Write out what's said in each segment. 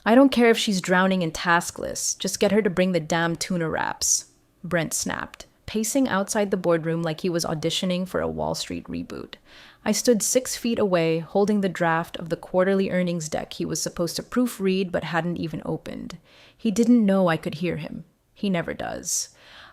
I don't care if she's drowning in task lists. Just get her to bring the damn tuna wraps. Brent snapped, pacing outside the boardroom like he was auditioning for a Wall Street reboot. I stood 6 feet away, holding the draft of the quarterly earnings deck he was supposed to proofread but hadn't even opened. He didn't know I could hear him. He never does.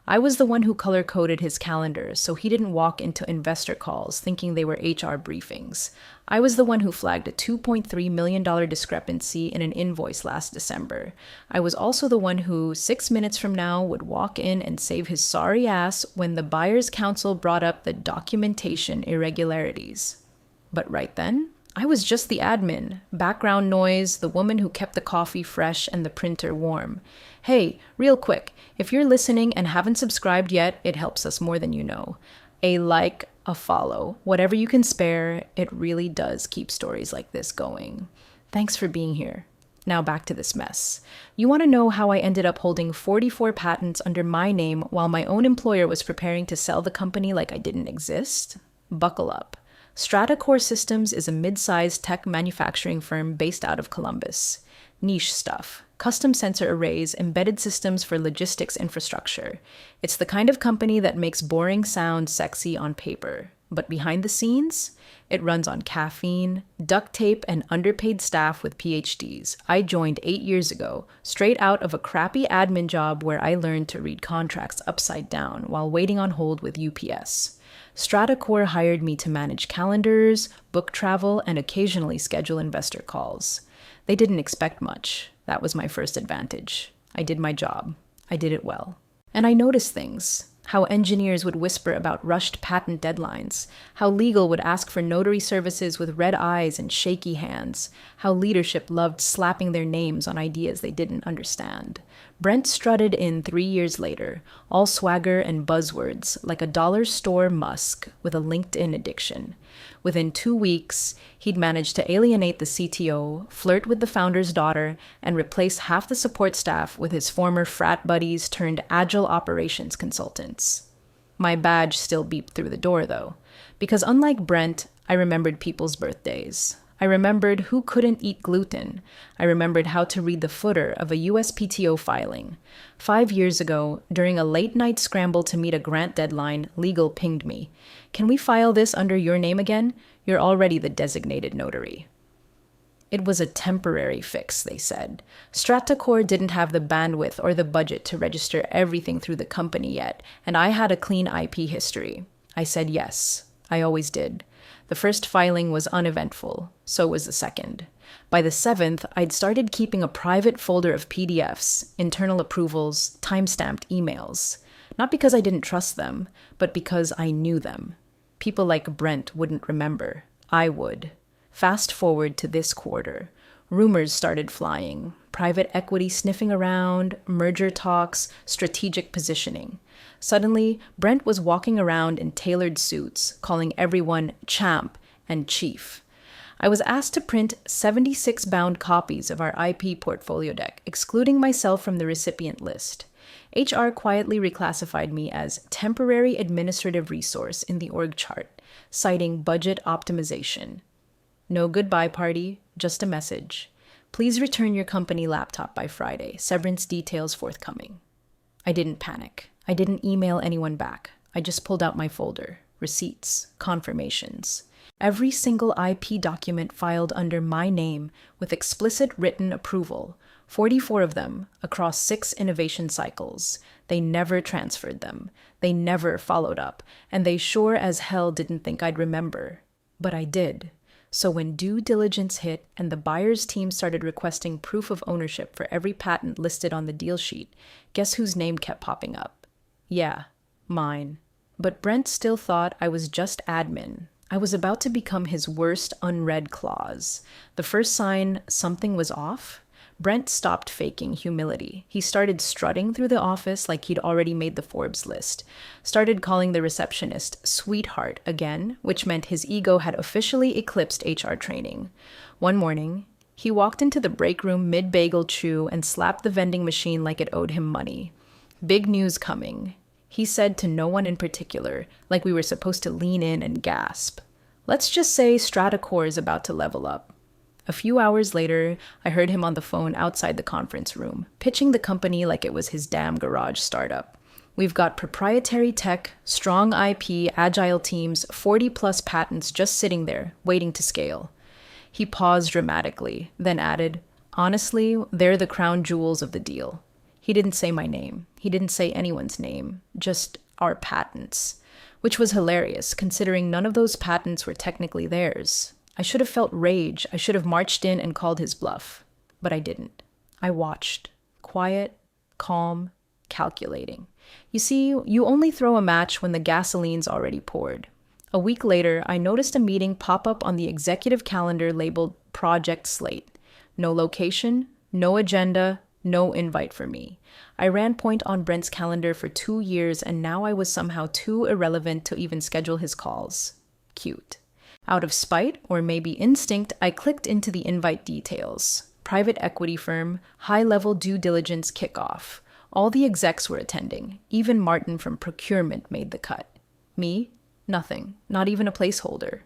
I was the one who color-coded his calendar, so he didn't walk into investor calls thinking they were HR briefings. I was the one who flagged a $2.3 million discrepancy in an invoice last December. I was also the one who, 6 minutes from now, would walk in and save his sorry ass when the buyer's counsel brought up the documentation irregularities. But right then, I was just the admin, background noise, the woman who kept the coffee fresh and the printer warm. Hey, real quick, if you're listening and haven't subscribed yet, it helps us more than you know. A like, a follow, whatever you can spare, it really does keep stories like this going. Thanks for being here. Now back to this mess. You want to know how I ended up holding 44 patents under my name while my own employer was preparing to sell the company like I didn't exist? Buckle up. StrataCore Systems is a mid-sized tech manufacturing firm based out of Columbus. Niche stuff. Custom sensor arrays, embedded systems for logistics infrastructure. It's the kind of company that makes boring sound sexy on paper. But behind the scenes, it runs on caffeine, duct tape, and underpaid staff with PhDs. I joined 8 years ago, straight out of a crappy admin job where I learned to read contracts upside down while waiting on hold with UPS. StrataCore hired me to manage calendars, book travel, and occasionally schedule investor calls. They didn't expect much. That was my first advantage. I did my job. I did it well. And I noticed things. How engineers would whisper about rushed patent deadlines, how legal would ask for notary services with red eyes and shaky hands, how leadership loved slapping their names on ideas they didn't understand. Brent strutted in 3 years later, all swagger and buzzwords, like a dollar store Musk with a LinkedIn addiction. Within 2 weeks, he'd managed to alienate the CTO, flirt with the founder's daughter, and replace half the support staff with his former frat buddies turned agile operations consultants. My badge still beeped through the door, though, because unlike Brent, I remembered people's birthdays. I remembered who couldn't eat gluten. I remembered how to read the footer of a USPTO filing. 5 years ago, during a late-night scramble to meet a grant deadline, legal pinged me. Can we file this under your name again? You're already the designated notary. It was a temporary fix, they said. StrataCore didn't have the bandwidth or the budget to register everything through the company yet, and I had a clean IP history. I said yes. I always did. The first filing was uneventful, so was the second. By the 7th, I'd started keeping a private folder of PDFs, internal approvals, time-stamped emails. Not because I didn't trust them, but because I knew them. People like Brent wouldn't remember. I would. Fast forward to this quarter. Rumors started flying. Private equity sniffing around, merger talks, strategic positioning. Suddenly, Brent was walking around in tailored suits, calling everyone champ and chief. I was asked to print 76 bound copies of our IP portfolio deck, excluding myself from the recipient list. HR quietly reclassified me as temporary administrative resource in the org chart, citing budget optimization. No goodbye party, just a message. Please return your company laptop by Friday. Severance details forthcoming. I didn't panic. I didn't email anyone back. I just pulled out my folder. Receipts. Confirmations. Every single IP document filed under my name with explicit written approval. 44 of them across 6 innovation cycles. They never transferred them. They never followed up. And they sure as hell didn't think I'd remember. But I did. So when due diligence hit and the buyer's team started requesting proof of ownership for every patent listed on the deal sheet, guess whose name kept popping up? Yeah, mine. But Brent still thought I was just admin. I was about to become his worst unread clause. The first sign something was off, Brent stopped faking humility. He started strutting through the office like he'd already made the Forbes list. Started calling the receptionist sweetheart again, which meant his ego had officially eclipsed HR training. One morning, he walked into the break room mid-bagel chew and slapped the vending machine like it owed him money. Big news coming. He said to no one in particular, like we were supposed to lean in and gasp. Let's just say StrataCore is about to level up. A few hours later, I heard him on the phone outside the conference room, pitching the company like it was his damn garage startup. We've got proprietary tech, strong IP, agile teams, 40 plus patents just sitting there, waiting to scale. He paused dramatically, then added, "Honestly, they're the crown jewels of the deal." He didn't say my name. He didn't say anyone's name, just our patents, which was hilarious considering none of those patents were technically theirs. I should have felt rage. I should have marched in and called his bluff. But I didn't. I watched. Quiet, calm, calculating. You see, you only throw a match when the gasoline's already poured. A week later, I noticed a meeting pop up on the executive calendar labeled Project Slate. No location, no agenda, no invite for me. I ran point on Brent's calendar for 2 years, and now I was somehow too irrelevant to even schedule his calls. Cute. Out of spite, or maybe instinct, I clicked into the invite details. Private equity firm, high-level due diligence kickoff. All the execs were attending. Even Martin from procurement made the cut. Me? Nothing. Not even a placeholder.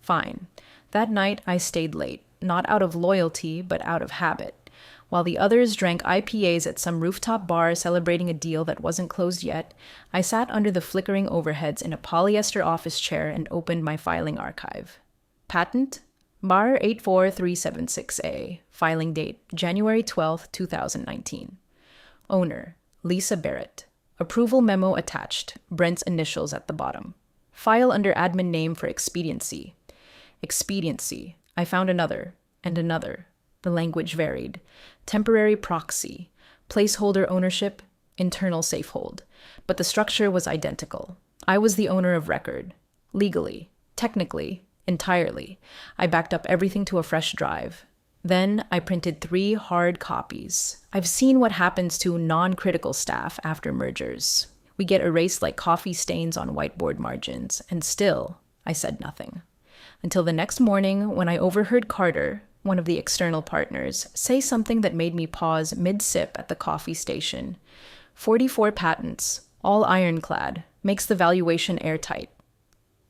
Fine. That night, I stayed late. Not out of loyalty, but out of habit. While the others drank IPAs at some rooftop bar celebrating a deal that wasn't closed yet, I sat under the flickering overheads in a polyester office chair and opened my filing archive. Patent? Bar 84376A. Filing date, January 12, 2019. Owner, Lisa Barrett. Approval memo attached, Brent's initials at the bottom. File under admin name for expediency. Expediency. I found another, and another. The language varied. Temporary proxy. Placeholder ownership. Internal safehold. But the structure was identical. I was the owner of record. Legally. Technically. Entirely. I backed up everything to a fresh drive. Then I printed 3 hard copies. I've seen what happens to non-critical staff after mergers. We get erased like coffee stains on whiteboard margins, and still, I said nothing. Until the next morning when I overheard Carter, one of the external partners, say something that made me pause mid-sip at the coffee station. 44 patents, all ironclad, makes the valuation airtight.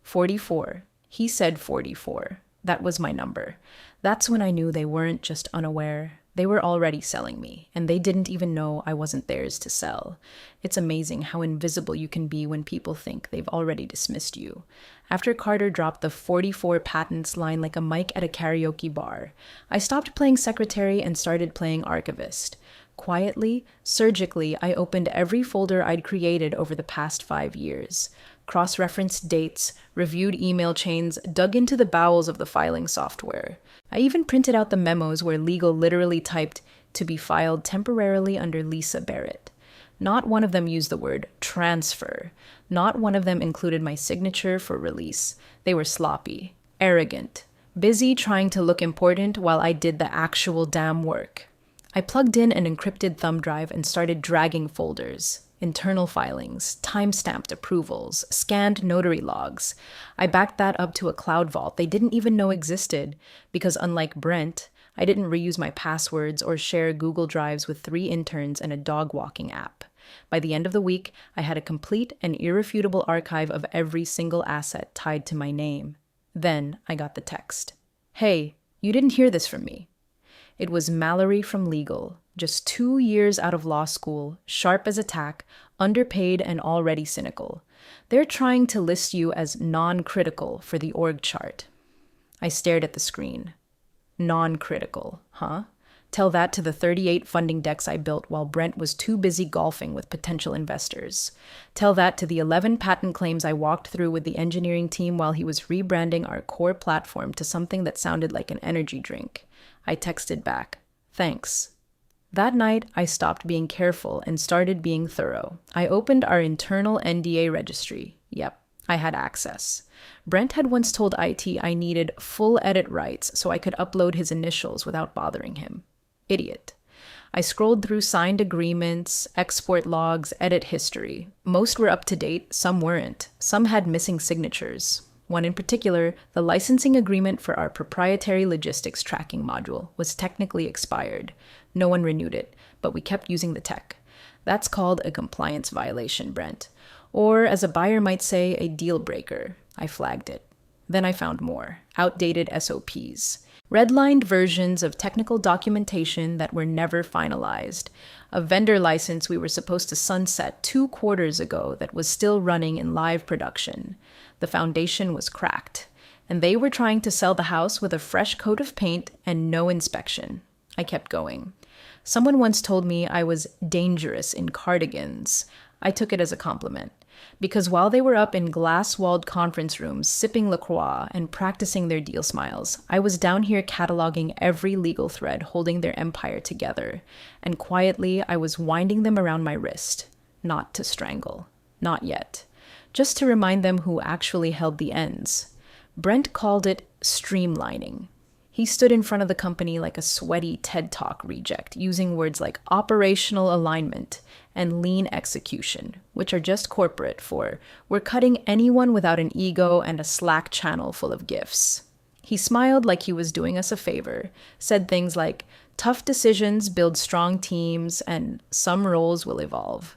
44. He said 44. That was my number. That's when I knew they weren't just unaware. They were already selling me, and they didn't even know I wasn't theirs to sell. It's amazing how invisible you can be when people think they've already dismissed you. After Carter dropped the 44 patents line like a mic at a karaoke bar, I stopped playing secretary and started playing archivist. Quietly, surgically, I opened every folder I'd created over the past 5 years. Cross-referenced dates, reviewed email chains, dug into the bowels of the filing software. I even printed out the memos where legal literally typed, "to be filed temporarily under Lisa Barrett." Not one of them used the word transfer. Not one of them included my signature for release. They were sloppy, arrogant, busy trying to look important while I did the actual damn work. I plugged in an encrypted thumb drive and started dragging folders. Internal filings, time-stamped approvals, scanned notary logs. I backed that up to a cloud vault they didn't even know existed, because unlike Brent, I didn't reuse my passwords or share Google Drives with 3 interns and a dog-walking app. By the end of the week, I had a complete and irrefutable archive of every single asset tied to my name. Then I got the text. "Hey, you didn't hear this from me." It was Mallory from legal, just 2 years out of law school, sharp as a tack, underpaid and already cynical. They're trying to list you as non-critical for the org chart. I stared at the screen. Non-critical, huh? Tell that to the 38 funding decks I built while Brent was too busy golfing with potential investors. Tell that to the 11 patent claims I walked through with the engineering team while he was rebranding our core platform to something that sounded like an energy drink. I texted back, "Thanks." That night, I stopped being careful and started being thorough. I opened our internal NDA registry. Yep, I had access. Brent had once told IT I needed full edit rights so I could upload his initials without bothering him. Idiot. I scrolled through signed agreements, export logs, edit history. Most were up to date, some weren't. Some had missing signatures. One in particular, the licensing agreement for our proprietary logistics tracking module, was technically expired. No one renewed it, but we kept using the tech. That's called a compliance violation, Brent. Or, as a buyer might say, a deal breaker. I flagged it. Then I found more. Outdated SOPs. Redlined versions of technical documentation that were never finalized. A vendor license we were supposed to sunset 2 quarters ago that was still running in live production. The foundation was cracked, and they were trying to sell the house with a fresh coat of paint and no inspection. I kept going. Someone once told me I was dangerous in cardigans. I took it as a compliment, because while they were up in glass-walled conference rooms sipping LaCroix and practicing their deal smiles, I was down here cataloging every legal thread holding their empire together, and quietly I was winding them around my wrist. Not to strangle. Not yet. Just to remind them who actually held the ends. Brent called it streamlining. He stood in front of the company like a sweaty TED Talk reject, using words like operational alignment and lean execution, which are just corporate for we're cutting anyone without an ego and a Slack channel full of gifts. He smiled like he was doing us a favor, said things like, tough decisions build strong teams and some roles will evolve.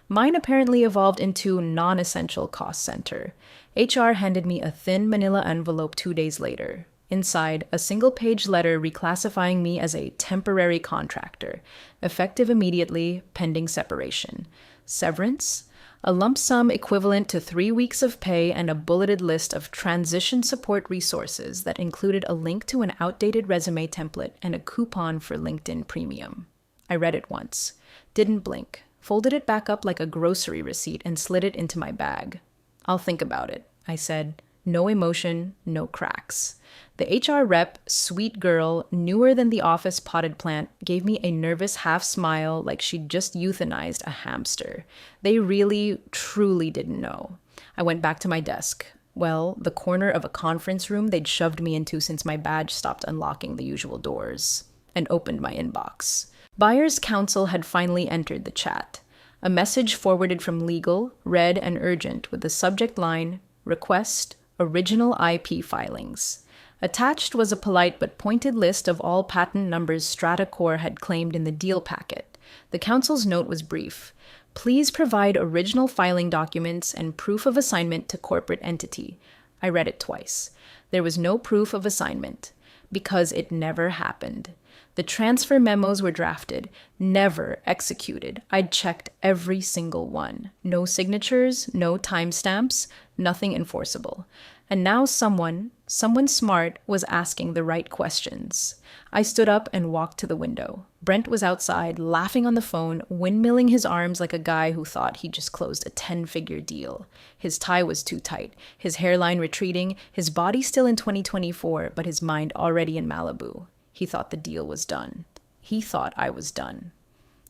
Mine apparently evolved into non-essential cost center. HR handed me a thin manila envelope 2 days later. Inside, a single-page letter reclassifying me as a temporary contractor, effective immediately, pending separation. Severance? A lump sum equivalent to 3 weeks of pay and a bulleted list of transition support resources that included a link to an outdated resume template and a coupon for LinkedIn Premium. I read it once, didn't blink, folded it back up like a grocery receipt and slid it into my bag. I'll think about it, I said. No emotion, no cracks. The HR rep, sweet girl, newer than the office potted plant, gave me a nervous half smile like she'd just euthanized a hamster. They really, truly didn't know. I went back to my desk. Well, the corner of a conference room they'd shoved me into since my badge stopped unlocking the usual doors, and opened my inbox. Buyer's counsel had finally entered the chat. A message forwarded from legal, read and urgent with the subject line, request, original IP filings. Attached was a polite but pointed list of all patent numbers StrataCore had claimed in the deal packet. The counsel's note was brief. Please provide original filing documents and proof of assignment to corporate entity. I read it twice. There was no proof of assignment, because it never happened. The transfer memos were drafted, never executed. I'd checked every single one. No signatures, no timestamps, nothing enforceable. And now someone smart, was asking the right questions. I stood up and walked to the window. Brent was outside, laughing on the phone, windmilling his arms like a guy who thought he just closed a 10-figure deal. His tie was too tight, his hairline retreating, his body still in 2024, but his mind already in Malibu. He thought the deal was done. He thought I was done.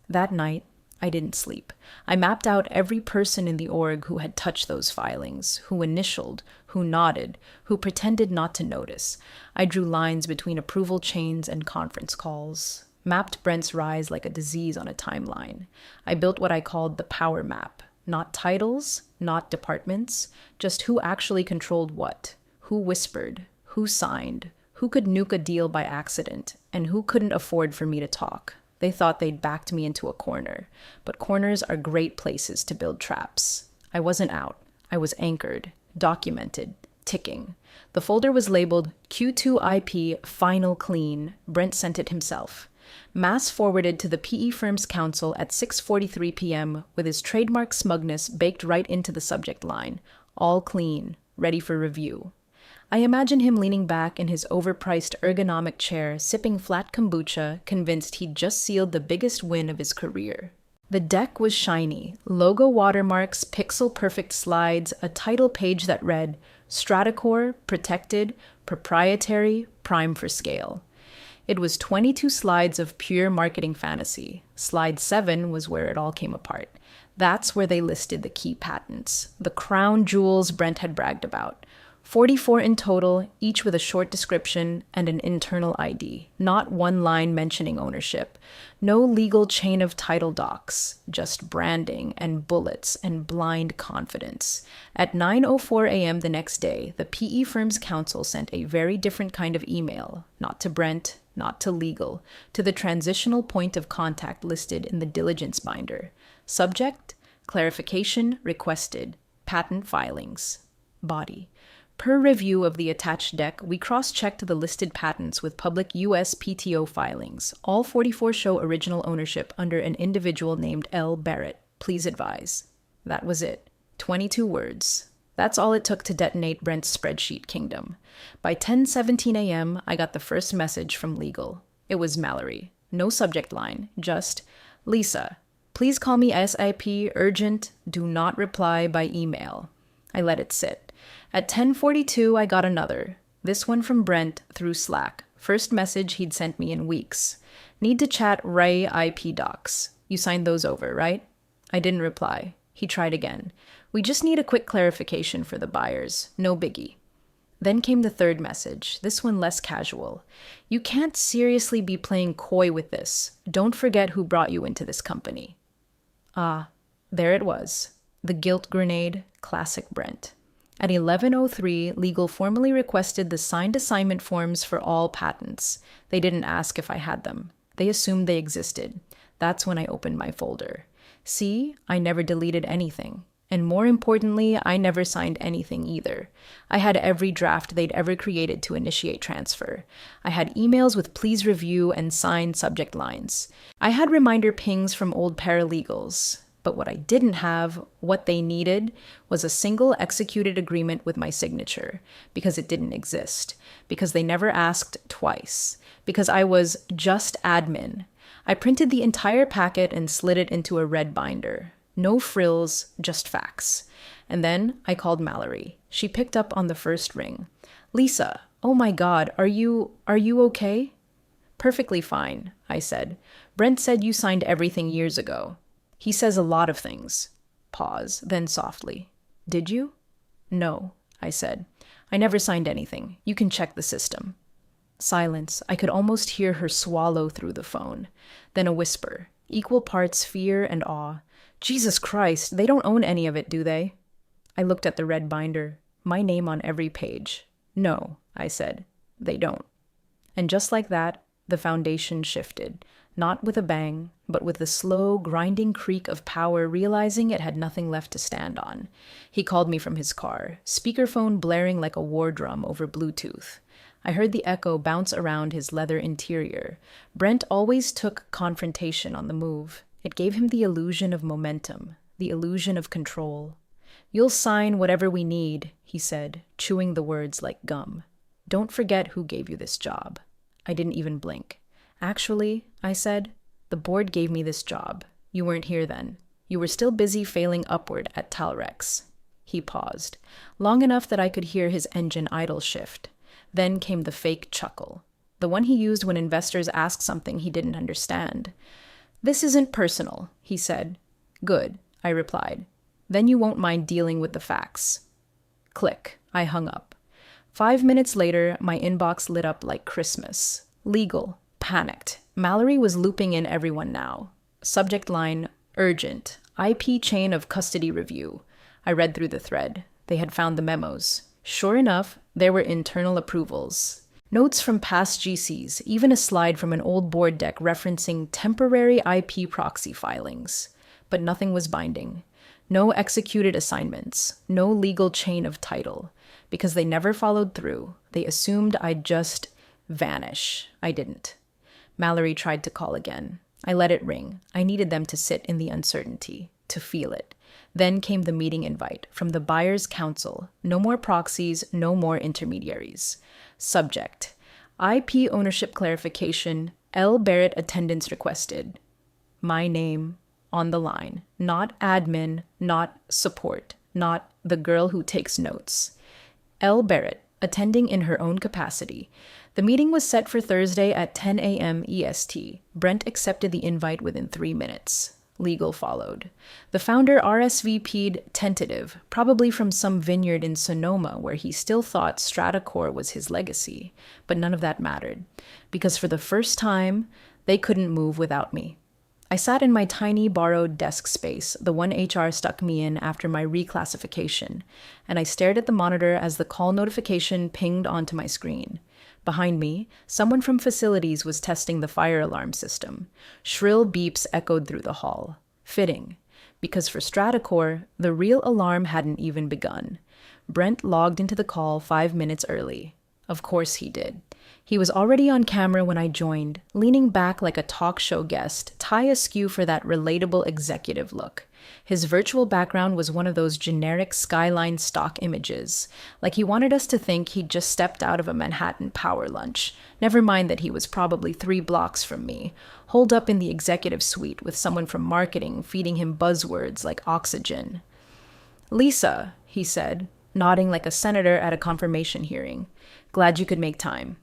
That night, I didn't sleep. I mapped out every person in the org who had touched those filings, who initialed, who nodded, who pretended not to notice. I drew lines between approval chains and conference calls, mapped Brent's rise like a disease on a timeline. I built what I called the power map. Not titles, not departments, just who actually controlled what, who whispered, who signed, who could nuke a deal by accident, and who couldn't afford for me to talk. They thought they'd backed me into a corner, but corners are great places to build traps. I wasn't out. I was anchored, documented, ticking. The folder was labeled Q2IP Final Clean. Brent sent it himself. Mass forwarded to the PE firm's counsel at 6:43 p.m. with his trademark smugness baked right into the subject line. All clean, ready for review. I imagine him leaning back in his overpriced ergonomic chair, sipping flat kombucha, convinced he'd just sealed the biggest win of his career. The deck was shiny, logo watermarks, pixel-perfect slides, a title page that read, StrataCore, Protected, Proprietary, Prime for Scale. It was 22 slides of pure marketing fantasy. Slide 7 was where it all came apart. That's where they listed the key patents, the crown jewels Brent had bragged about. 44 in total, each with a short description and an internal ID. Not one line mentioning ownership. No legal chain of title docs. Just branding and bullets and blind confidence. At 9:04 a.m. the next day, the PE firm's counsel sent a very different kind of email. Not to Brent, not to legal. To the transitional point of contact listed in the diligence binder. Subject, clarification requested. Patent filings. Body. Per review of the attached deck, we cross-checked the listed patents with public US PTO filings. All 44 show original ownership under an individual named L. Barrett. Please advise. That was it. 22 words. That's all it took to detonate Brent's spreadsheet kingdom. By 10:17 a.m., I got the first message from legal. It was Mallory. No subject line, just, Lisa, please call me SIP, urgent, do not reply by email. I let it sit. At 10:42, I got another. This one from Brent through Slack. First message he'd sent me in weeks. Need to chat Ray IP docs. You signed those over, right? I didn't reply. He tried again. We just need a quick clarification for the buyers. No biggie. Then came the third message, this one less casual. You can't seriously be playing coy with this. Don't forget who brought you into this company. Ah, there it was. The guilt grenade, classic Brent. At 11:03, legal formally requested the signed assignment forms for all patents. They didn't ask if I had them. They assumed they existed. That's when I opened my folder. See, I never deleted anything. And more importantly, I never signed anything either. I had every draft they'd ever created to initiate transfer. I had emails with please review and signed subject lines. I had reminder pings from old paralegals. But what I didn't have, what they needed, was a single executed agreement with my signature, because it didn't exist, because they never asked twice, because I was just admin. I printed the entire packet and slid it into a red binder. No frills, just facts. And then I called Mallory. She picked up on the first ring. Lisa, oh my God, are you okay? Perfectly fine, I said. Brent said you signed everything years ago. He says a lot of things. Pause, then softly. Did you? No, I said. I never signed anything. You can check the system. Silence. I could almost hear her swallow through the phone. Then a whisper, equal parts fear and awe. Jesus Christ, they don't own any of it, do they? I looked at the red binder, my name on every page. No, I said, they don't. And just like that, the foundation shifted, not with a bang, but with the slow, grinding creak of power realizing it had nothing left to stand on. He called me from his car, speakerphone blaring like a war drum over Bluetooth. I heard the echo bounce around his leather interior. Brent always took confrontation on the move. It gave him the illusion of momentum, the illusion of control. You'll sign whatever we need, he said, chewing the words like gum. Don't forget who gave you this job. I didn't even blink. Actually, I said, the board gave me this job. You weren't here then. You were still busy failing upward at Talrex. He paused, long enough that I could hear his engine idle shift. Then came the fake chuckle, the one he used when investors asked something he didn't understand. This isn't personal, he said. Good, I replied. Then you won't mind dealing with the facts. Click, I hung up. 5 minutes later, my inbox lit up like Christmas. Legal, panicked. Mallory was looping in everyone now. Subject line, urgent, IP chain of custody review. I read through the thread. They had found the memos. Sure enough, there were internal approvals. Notes from past GCs, even a slide from an old board deck referencing temporary IP proxy filings. But nothing was binding. No executed assignments. No legal chain of title. Because they never followed through. They assumed I'd just vanish. I didn't. Mallory tried to call again. I let it ring. I needed them to sit in the uncertainty, to feel it. Then came the meeting invite from the buyer's council. No more proxies, no more intermediaries. Subject, IP ownership clarification, L. Barrett attendance requested. My name on the line. Not admin, not support, not the girl who takes notes. L. Barrett, attending in her own capacity. The meeting was set for Thursday at 10 a.m. EST. Brent accepted the invite within 3 minutes. Legal followed. The founder RSVP'd tentative, probably from some vineyard in Sonoma where he still thought Stratacore was his legacy. But none of that mattered, because for the first time, they couldn't move without me. I sat in my tiny borrowed desk space, the one HR stuck me in after my reclassification, and I stared at the monitor as the call notification pinged onto my screen. Behind me, someone from facilities was testing the fire alarm system. Shrill beeps echoed through the hall. Fitting, because for Stratacore, the real alarm hadn't even begun. Brent logged into the call 5 minutes early. Of course he did. He was already on camera when I joined, leaning back like a talk show guest, tie askew for that relatable executive look. His virtual background was one of those generic skyline stock images, like he wanted us to think he'd just stepped out of a Manhattan power lunch. Never mind that he was probably 3 blocks from me, holed up in the executive suite with someone from marketing feeding him buzzwords like oxygen. "Lisa," he said, nodding like a senator at a confirmation hearing. "Glad you could make time."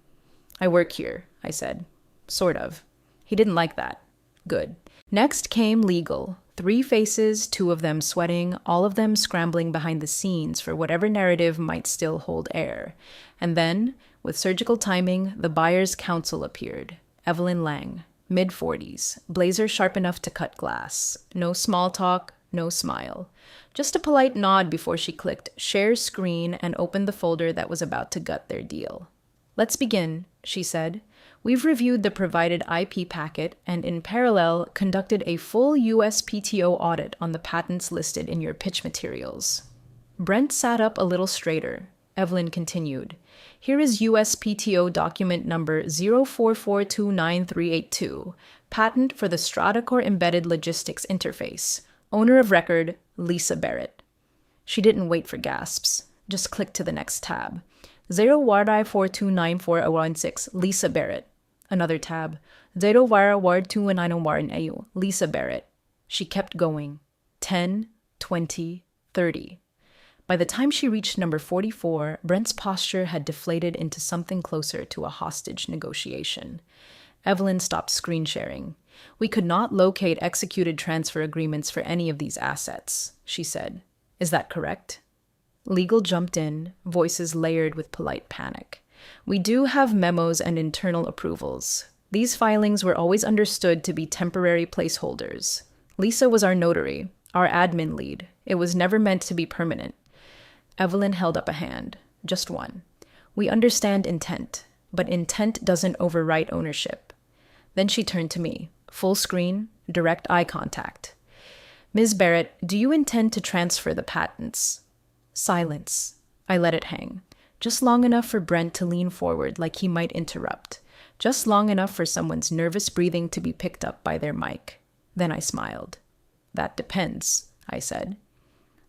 "I work here," I said. "Sort of." He didn't like that. Good. Next came legal. 3 faces, 2 of them sweating, all of them scrambling behind the scenes for whatever narrative might still hold air. And then, with surgical timing, the buyer's counsel appeared. Evelyn Lang, mid-40s, blazer sharp enough to cut glass. No small talk, no smile. Just a polite nod before she clicked share screen and opened the folder that was about to gut their deal. "Let's begin," she said. "We've reviewed the provided IP packet and in parallel conducted a full USPTO audit on the patents listed in your pitch materials." Brent sat up a little straighter. Evelyn continued. "Here is USPTO document number 044298382, patent for the StrataCore Embedded Logistics Interface. Owner of record, Lisa Barrett." She didn't wait for gasps, just clicked to the next tab. 0 Lisa Barrett. Another tab. 0 Lisa Barrett. She kept going. 10, 20, 30. By the time she reached number 44, Brent's posture had deflated into something closer to a hostage negotiation. Evelyn stopped screen sharing. "We could not locate executed transfer agreements for any of these assets," she said. "Is that correct?" Legal jumped in, voices layered with polite panic. "We do have memos and internal approvals. These filings were always understood to be temporary placeholders. Lisa was our notary, our admin lead. It was never meant to be permanent." Evelyn held up a hand, just one. "We understand intent, but intent doesn't overwrite ownership." Then she turned to me, full screen, direct eye contact. "Ms. Barrett, do you intend to transfer the patents?" Silence. I let it hang. Just long enough for Brent to lean forward like he might interrupt. Just long enough for someone's nervous breathing to be picked up by their mic. Then I smiled. "That depends," I said.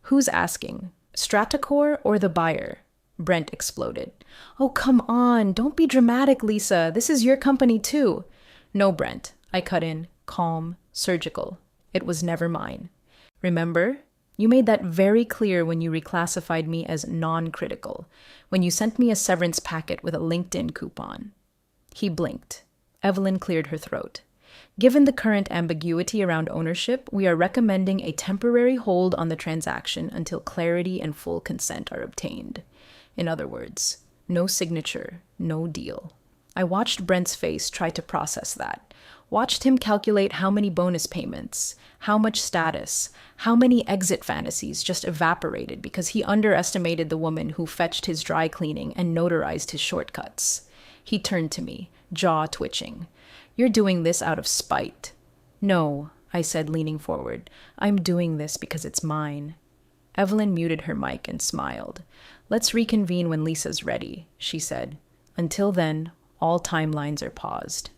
"Who's asking? StrataCore or the buyer?" Brent exploded. "Oh, come on. Don't be dramatic, Lisa. This is your company too." "No, Brent," I cut in, calm, surgical. "It was never mine. Remember? You made that very clear when you reclassified me as non-critical, when you sent me a severance packet with a LinkedIn coupon." He blinked. Evelyn cleared her throat. "Given the current ambiguity around ownership, we are recommending a temporary hold on the transaction until clarity and full consent are obtained. In other words, no signature, no deal." I watched Brent's face try to process that. Watched him calculate how many bonus payments, how much status, how many exit fantasies just evaporated because he underestimated the woman who fetched his dry cleaning and notarized his shortcuts. He turned to me, jaw twitching. "You're doing this out of spite." "No," I said, leaning forward. "I'm doing this because it's mine." Evelyn muted her mic and smiled. "Let's reconvene when Lisa's ready," she said. "Until then, all timelines are paused."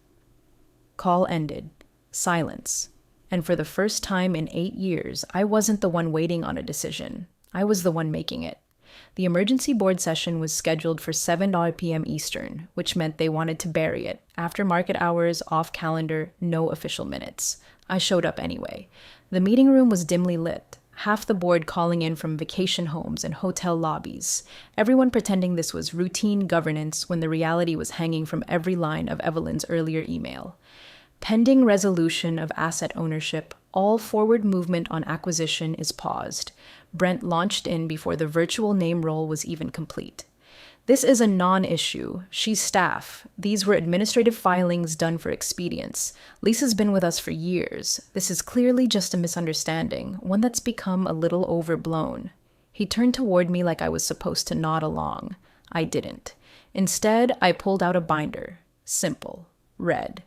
Call ended. Silence. And for the first time in 8 years, I wasn't the one waiting on a decision. I was the one making it. The emergency board session was scheduled for 7 p.m. Eastern, which meant they wanted to bury it. After market hours, off calendar, no official minutes. I showed up anyway. The meeting room was dimly lit. Half the board calling in from vacation homes and hotel lobbies. Everyone pretending this was routine governance when the reality was hanging from every line of Evelyn's earlier email. Pending resolution of asset ownership, all forward movement on acquisition is paused. Brent launched in before the virtual name roll was even complete. "This is a non-issue. She's staff. These were administrative filings done for expedience. Lisa's been with us for years. This is clearly just a misunderstanding, one that's become a little overblown." He turned toward me like I was supposed to nod along. I didn't. Instead, I pulled out a binder. Simple. Red.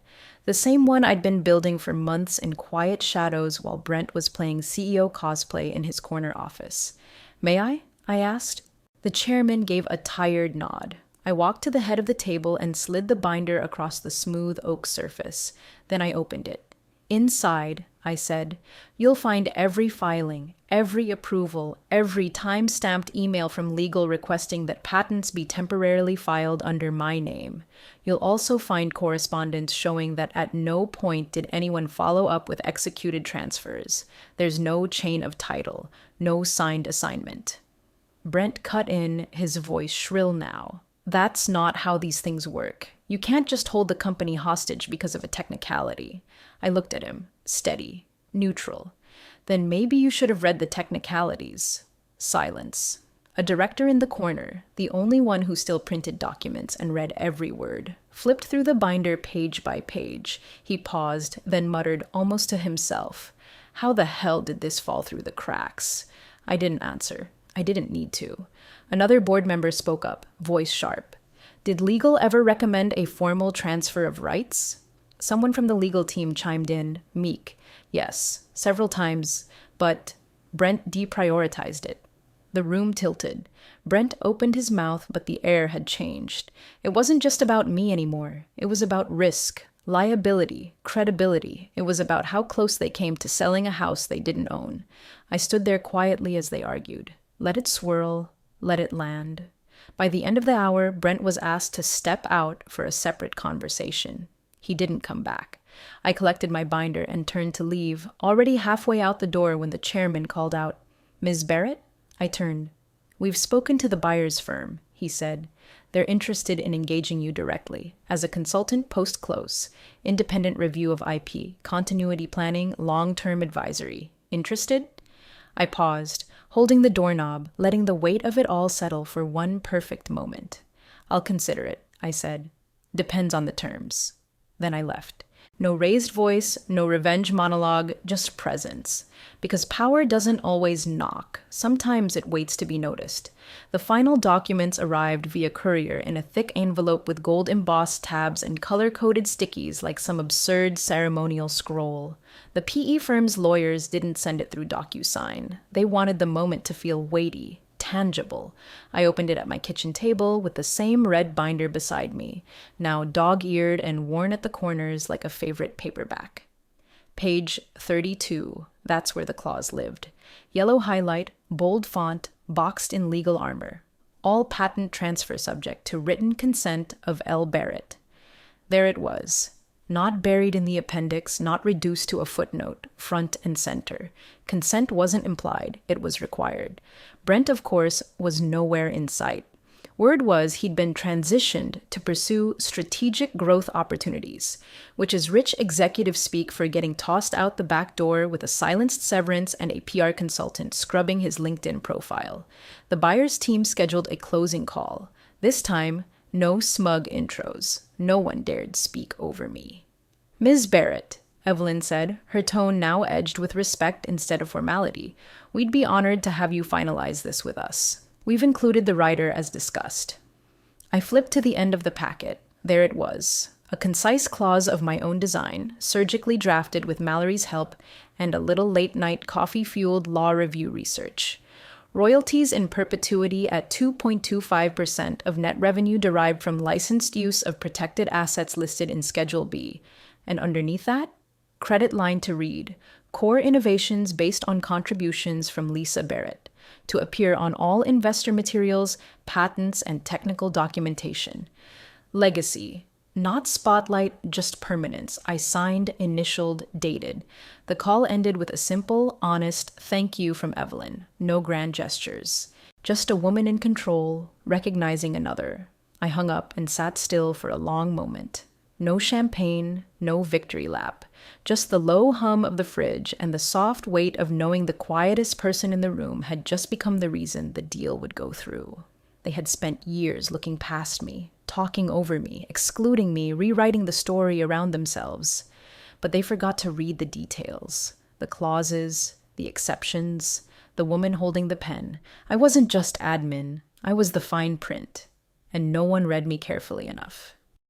The same one I'd been building for months in quiet shadows while Brent was playing CEO cosplay in his corner office. "May I?" I asked. The chairman gave a tired nod. I walked to the head of the table and slid the binder across the smooth oak surface. Then I opened it. Inside, I said, you'll find every filing, every approval, every time-stamped email from legal requesting that patents be temporarily filed under my name. You'll also find correspondence showing that at no point did anyone follow up with executed transfers. There's no chain of title, no signed assignment. Brent cut in, his voice shrill now. That's not how these things work. You can't just hold the company hostage because of a technicality. I looked at him, steady, neutral. Then maybe you should have read the technicalities. Silence. A director in the corner, the only one who still printed documents and read every word, flipped through the binder page by page. He paused, then muttered almost to himself, "How the hell did this fall through the cracks?" I didn't answer. I didn't need to. Another board member spoke up, voice sharp. "Did legal ever recommend a formal transfer of rights?" Someone from the legal team chimed in, meek. "Yes, several times, but Brent deprioritized it." The room tilted. Brent opened his mouth, but the air had changed. It wasn't just about me anymore. It was about risk, liability, credibility. It was about how close they came to selling a house they didn't own. I stood there quietly as they argued. Let it swirl, let it land. By the end of the hour, Brent was asked to step out for a separate conversation. He didn't come back. I collected my binder and turned to leave, already halfway out the door when the chairman called out, "Ms. Barrett?" I turned. "We've spoken to the buyer's firm," he said. "They're interested in engaging you directly, as a consultant post-close, independent review of IP, continuity planning, long-term advisory. Interested?" I paused, holding the doorknob, letting the weight of it all settle for one perfect moment. "I'll consider it," I said. "Depends on the terms." Then I left. No raised voice, no revenge monologue, just presence. Because power doesn't always knock. Sometimes it waits to be noticed. The final documents arrived via courier in a thick envelope with gold-embossed tabs and color-coded stickies like some absurd ceremonial scroll. The PE firm's lawyers didn't send it through DocuSign. They wanted the moment to feel weighty, tangible. I opened it at my kitchen table with the same red binder beside me, now dog-eared and worn at the corners like a favorite paperback. Page 32, that's where the clause lived. Yellow highlight, bold font, boxed in legal armor. All patent transfer subject to written consent of L. Barrett. There it was. Not buried in the appendix, not reduced to a footnote, front and center. Consent wasn't implied, it was required. Brent, of course, was nowhere in sight. Word was he'd been transitioned to pursue strategic growth opportunities, which is rich executive speak for getting tossed out the back door with a silenced severance and a PR consultant scrubbing his LinkedIn profile. The buyer's team scheduled a closing call. This time, no smug intros. No one dared speak over me. "Ms. Barrett," Evelyn said, her tone now edged with respect instead of formality, "we'd be honored to have you finalize this with us. We've included the writer as discussed." I flipped to the end of the packet. There it was. A concise clause of my own design, surgically drafted with Mallory's help, and a little late-night coffee-fueled law review research. Royalties in perpetuity at 2.25% of net revenue derived from licensed use of protected assets listed in Schedule B. And underneath that, credit line to read, core innovations based on contributions from Lisa Barrett, to appear on all investor materials, patents, and technical documentation. Legacy. Not spotlight, just permanence. I signed, initialed, dated. The call ended with a simple, honest thank you from Evelyn. No grand gestures. Just a woman in control, recognizing another. I hung up and sat still for a long moment. No champagne, no victory lap. Just the low hum of the fridge and the soft weight of knowing the quietest person in the room had just become the reason the deal would go through. They had spent years looking past me, talking over me, excluding me, rewriting the story around themselves. But they forgot to read the details, the clauses, the exceptions, the woman holding the pen. I wasn't just admin, I was the fine print, and no one read me carefully enough.